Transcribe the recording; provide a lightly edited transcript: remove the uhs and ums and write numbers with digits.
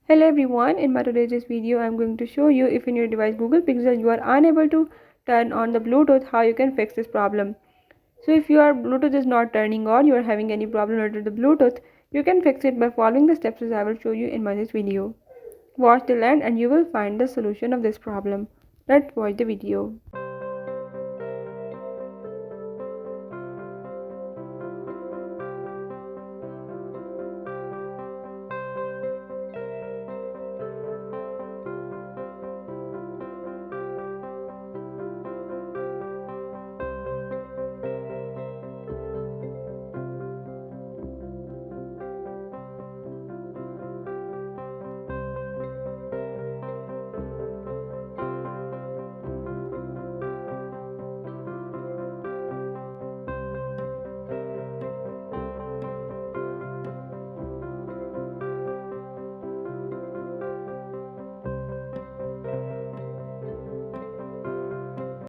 Hello everyone, in my today's video I'm going to show you if in your device Google Pixel you are unable to turn on the Bluetooth, how you can fix this problem. So if your Bluetooth is not turning on, you are having any problem related to the Bluetooth, you can fix it by following the steps as I will show you in this video. Watch till end and you will find the solution of this problem. Let's watch the video.